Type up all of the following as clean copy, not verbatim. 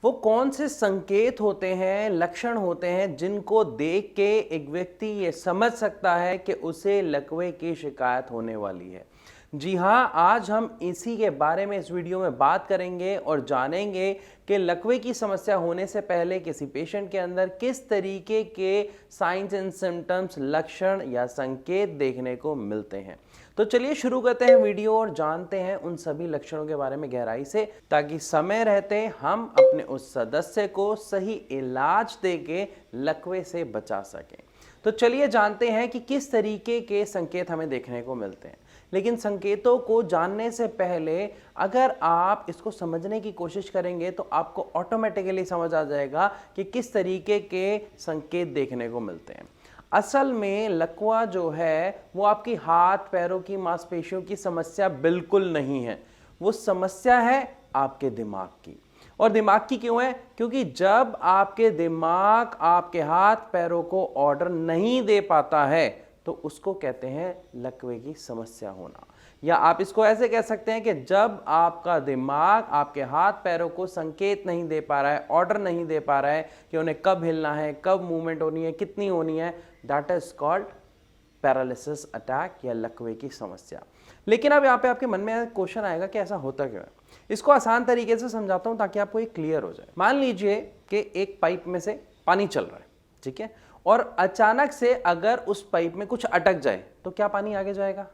वो कौन से संकेत होते हैं, लक्षण होते हैं जिनको देख के एक व्यक्ति ये समझ सकता है कि उसे लकवे की शिकायत होने वाली है। जी हाँ, आज हम इसी के बारे में इस वीडियो में बात करेंगे और जानेंगे कि लकवे की समस्या होने से पहले किसी पेशेंट के अंदर किस तरीके के साइंस एंड सिम्टम्स, लक्षण या संकेत देखने को मिलते हैं। तो चलिए शुरू करते हैं वीडियो और जानते हैं उन सभी लक्षणों के बारे में गहराई से, ताकि समय रहते हम अपने उस सदस्य को सही इलाज देके लकवे से बचा सकें। तो चलिए जानते हैं कि किस तरीके के संकेत हमें देखने को मिलते हैं। लेकिन संकेतों को जानने से पहले अगर आप इसको समझने की कोशिश करेंगे तो आपको ऑटोमेटिकली समझ आ जाएगा कि किस तरीके के संकेत देखने को मिलते हैं। असल में लकवा जो है वो आपकी हाथ पैरों की मांसपेशियों की समस्या बिल्कुल नहीं है, वो समस्या है आपके दिमाग की। और दिमाग की क्यों है? क्योंकि जब आपके दिमाग आपके हाथ पैरों को ऑर्डर नहीं दे पाता है तो उसको कहते हैं लकवे की समस्या होना। या आप इसको ऐसे कह सकते हैं कि जब आपका दिमाग आपके हाथ पैरों को संकेत नहीं दे पा रहा है, ऑर्डर नहीं दे पा रहा है कि उन्हें कब हिलना है, कब मूवमेंट होनी है, कितनी होनी है, that is called paralysis attack या लकवे की समस्या। लेकिन अब यहाँ पे आपके मन में क्वेश्चन आएगा कि ऐसा होता क्यों है। इसको आसान तरीके से समझाता हूँ ताकि आपको ये क्लियर हो जाए। मान लीजिए कि एक पाइप में से पानी चल रहा है, ठीक है, और अचानक से अगर उस पाइप में कुछ अटक जाए तो क्या पानी आगे जाएगा?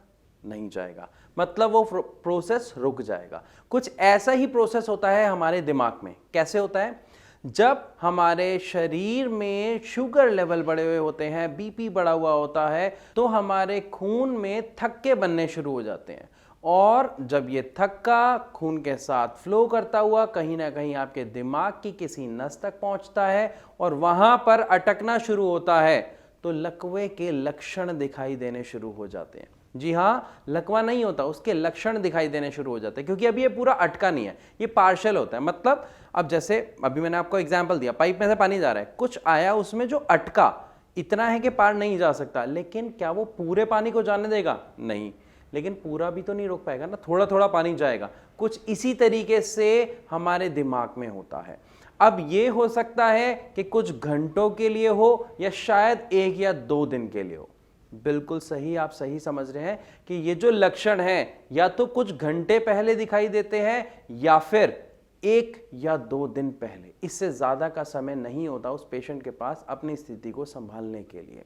नहीं जाएगा, मतलब वो प्रोसेस रुक जाएगा। कुछ ऐसा ही प्रोसेस होता है हमारे दिमाग में। कैसे होता है? जब हमारे शरीर में शुगर लेवल बढ़े हुए होते हैं, बीपी बढ़ा हुआ होता है, तो हमारे खून में थक्के बनने शुरू हो जाते हैं। और जब ये थक्का खून के साथ फ्लो करता हुआ कहीं ना कहीं आपके दिमाग की किसी नस तक पहुंचता है और वहां पर अटकना शुरू होता है, तो लकवे के लक्षण दिखाई देने शुरू हो जाते हैं। जी हाँ, लकवा नहीं होता, उसके लक्षण दिखाई देने शुरू हो जाते हैं, क्योंकि अभी ये पूरा अटका नहीं है, ये पार्शियल होता है। मतलब अब जैसे अभी मैंने आपको एग्जांपल दिया, पाइप में से पानी जा रहा है, कुछ आया उसमें जो अटका, इतना है कि पार नहीं जा सकता, लेकिन क्या वो पूरे पानी को जाने देगा? नहीं। लेकिन पूरा भी तो नहीं रोक पाएगा ना, थोड़ा थोड़ा पानी जाएगा। कुछ इसी तरीके से हमारे दिमाग में होता है। अब ये हो सकता है कि कुछ घंटों के लिए हो या शायद 1 या 2 दिन के लिए हो। बिल्कुल सही, आप सही समझ रहे हैं कि ये जो लक्षण हैं या तो कुछ घंटे पहले दिखाई देते हैं या फिर 1 या 2 दिन पहले। इससे ज्यादा का समय नहीं होता उस पेशेंट के पास अपनी स्थिति को संभालने के लिए।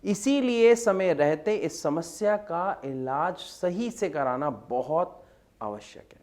इसीलिए समय रहते इस समस्या का इलाज सही से कराना बहुत आवश्यक है।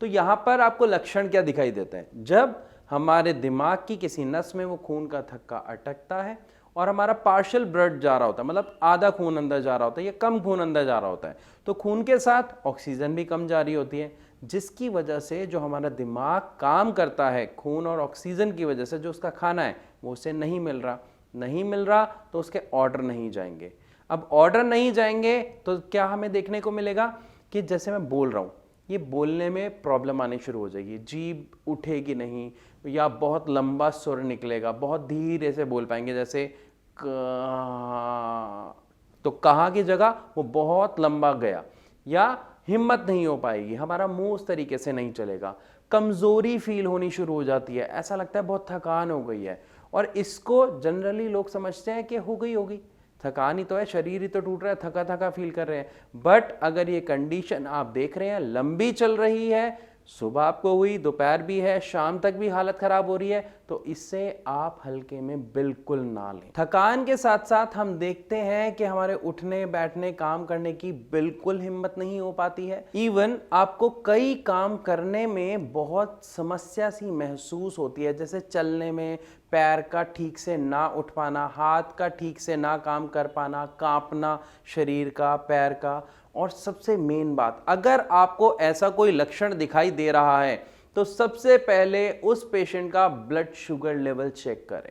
तो यहां पर आपको लक्षण क्या दिखाई देते हैं? जब हमारे दिमाग की किसी नस में वो खून का थक्का अटकता है और हमारा पार्शियल ब्लड जा रहा होता है, मतलब आधा खून अंदर जा रहा होता है या कम खून अंदर जा रहा होता है, तो खून के साथ ऑक्सीजन भी कम जा रही होती है, जिसकी वजह से जो हमारा दिमाग काम करता है, खून और ऑक्सीजन की वजह से जो उसका खाना है वो उसे नहीं मिल रहा, तो उसके ऑर्डर नहीं जाएंगे। अब ऑर्डर नहीं जाएंगे तो क्या हमें देखने को मिलेगा कि जैसे मैं बोल रहा हूँ, ये बोलने में प्रॉब्लम आनी शुरू हो जाएगी, जीभ उठेगी नहीं या बहुत लंबा सुर निकलेगा, बहुत धीरे से बोल पाएंगे, जैसे तो कहा की जगह वो बहुत लंबा गया, या हिम्मत नहीं हो पाएगी, हमारा मुंह उस तरीके से नहीं चलेगा, कमजोरी फील होनी शुरू हो जाती है, ऐसा लगता है बहुत थकान हो गई है। और इसको जनरली लोग समझते हैं कि हो गई, थकान ही तो है, शरीर ही तो टूट रहा है, थका थका फील कर रहे हैं। बट अगर ये कंडीशन आप देख रहे हैं लंबी चल रही है, सुबह आपको हुई, दोपहर भी है, शाम तक भी हालत खराब हो रही है, तो इससे आप हल्के में बिल्कुल ना लें। थकान के साथ साथ हम देखते हैं कि हमारे उठने बैठने काम करने की बिल्कुल हिम्मत नहीं हो पाती है। इवन आपको कई काम करने में बहुत समस्या सी महसूस होती है, जैसे चलने में पैर का ठीक से ना उठ पाना, हाथ का ठीक से ना काम कर पाना, कांपना शरीर का, पैर का। और सबसे मेन बात, अगर आपको ऐसा कोई लक्षण दिखाई दे रहा है तो सबसे पहले उस पेशेंट का ब्लड शुगर लेवल चेक करें।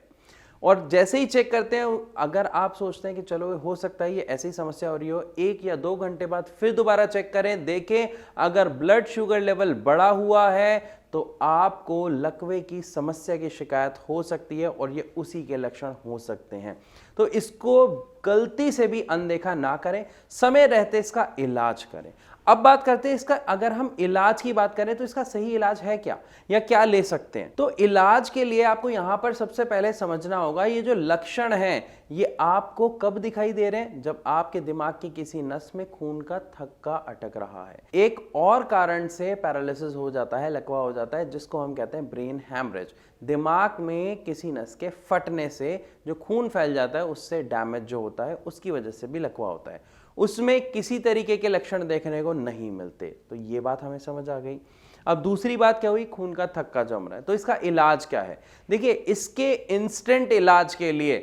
और जैसे ही चेक करते हैं, अगर आप सोचते हैं कि चलो हो सकता है ये ऐसी समस्या हो रही हो, 1 या 2 घंटे बाद फिर दोबारा चेक करें, देखें अगर ब्लड शुगर लेवल बढ़ा हुआ है तो आपको लकवे की समस्या की शिकायत हो सकती है और ये उसी के लक्षण हो सकते हैं। तो इसको गलती से भी अनदेखा ना करें, समय रहते इसका इलाज करें। अब बात करते हैं इसका, अगर हम इलाज की बात करें तो इसका सही इलाज है क्या, या क्या ले सकते हैं। तो इलाज के लिए आपको यहां पर सबसे पहले समझना होगा ये जो लक्षण हैं ये आपको कब दिखाई दे रहे हैं, जब आपके दिमाग की किसी नस में खून का थक्का अटक रहा है। एक और कारण से पैरालिसिस हो जाता है, लकवा हो जाता है, जिसको हम कहते हैं ब्रेन हैमरेज। दिमाग में किसी नस के फटने से जो खून फैल जाता है उससे डैमेज जो होता है उसकी वजह से भी लकवा होता है। उसमें किसी तरीके के लक्षण देखने को नहीं मिलते, तो ये बात हमें समझ आ गई। अब दूसरी बात क्या हुई, खून का थक्का जम रहा है, तो इसका इलाज क्या है। देखिए, इसके इंस्टेंट इलाज के लिए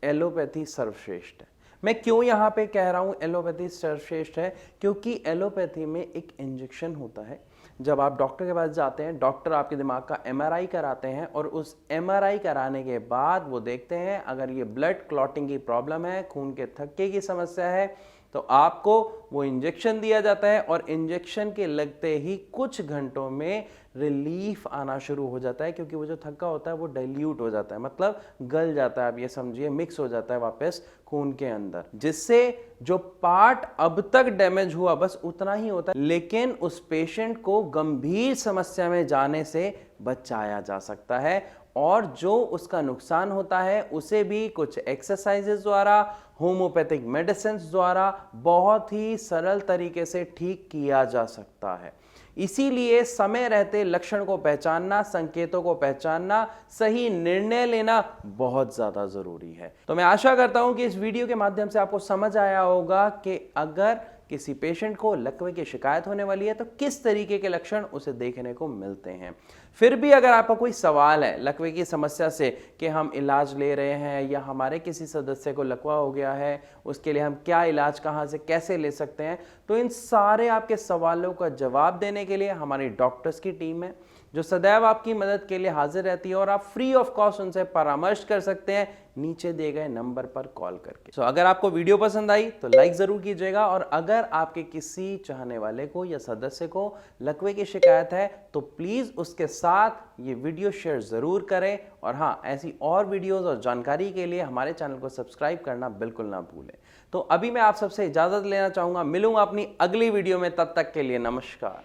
एलोपैथी सर्वश्रेष्ठ है। मैं क्यों यहां पे कह रहा हूं एलोपैथी सर्वश्रेष्ठ है, क्योंकि एलोपैथी में एक इंजेक्शन होता है। जब आप डॉक्टर के पास जाते हैं, डॉक्टर आपके दिमाग का एमआरआई कराते हैं और उस एमआरआई कराने के बाद वो देखते हैं अगर ये ब्लड क्लॉटिंग की प्रॉब्लम है, खून के थक्के की समस्या है, तो आपको वो इंजेक्शन दिया जाता है और इंजेक्शन के लगते ही कुछ घंटों में रिलीफ आना शुरू हो जाता है, क्योंकि वो जो थक्का होता है वो डाइल्यूट हो जाता है, मतलब गल जाता है, आप ये समझिए मिक्स हो जाता है वापस खून के अंदर, जिससे जो पार्ट अब तक डैमेज हुआ बस उतना ही होता है, लेकिन उस पेशेंट को गंभीर समस्या में जाने से बचाया जा सकता है। और जो उसका नुकसान होता है उसे भी कुछ एक्सरसाइजेस द्वारा, होम्योपैथिक मेडिसिन द्वारा बहुत ही सरल तरीके से ठीक किया जा सकता है। इसीलिए समय रहते लक्षण को पहचानना, संकेतों को पहचानना, सही निर्णय लेना बहुत ज्यादा जरूरी है। तो मैं आशा करता हूं कि इस वीडियो के माध्यम से आपको समझ आया होगा कि अगर किसी पेशेंट को लकवे की शिकायत होने वाली है तो किस तरीके के लक्षण उसे देखने को मिलते हैं। फिर भी अगर आपका कोई सवाल है लकवे की समस्या से कि हम इलाज ले रहे हैं या हमारे किसी सदस्य को लकवा हो गया है, उसके लिए हम क्या इलाज कहाँ से कैसे ले सकते हैं, तो इन सारे आपके सवालों का जवाब देने के लिए हमारी डॉक्टर्स की टीम है जो सदैव आपकी मदद के लिए हाजिर रहती है, और आप फ्री ऑफ कॉस्ट उनसे परामर्श कर सकते हैं नीचे दिए गए नंबर पर कॉल करके। अगर आपको वीडियो पसंद आई तो लाइक जरूर कीजिएगा, और अगर आपके किसी चाहने वाले को या सदस्य को लकवे की शिकायत है तो प्लीज उसके साथ ये वीडियो शेयर जरूर करें। और हाँ, ऐसी और वीडियोस और जानकारी के लिए हमारे चैनल को सब्सक्राइब करना बिल्कुल ना भूलें। तो अभी मैं आप सबसे इजाजत लेना चाहूंगा, मिलूंगा अपनी अगली वीडियो में, तब तक के लिए नमस्कार।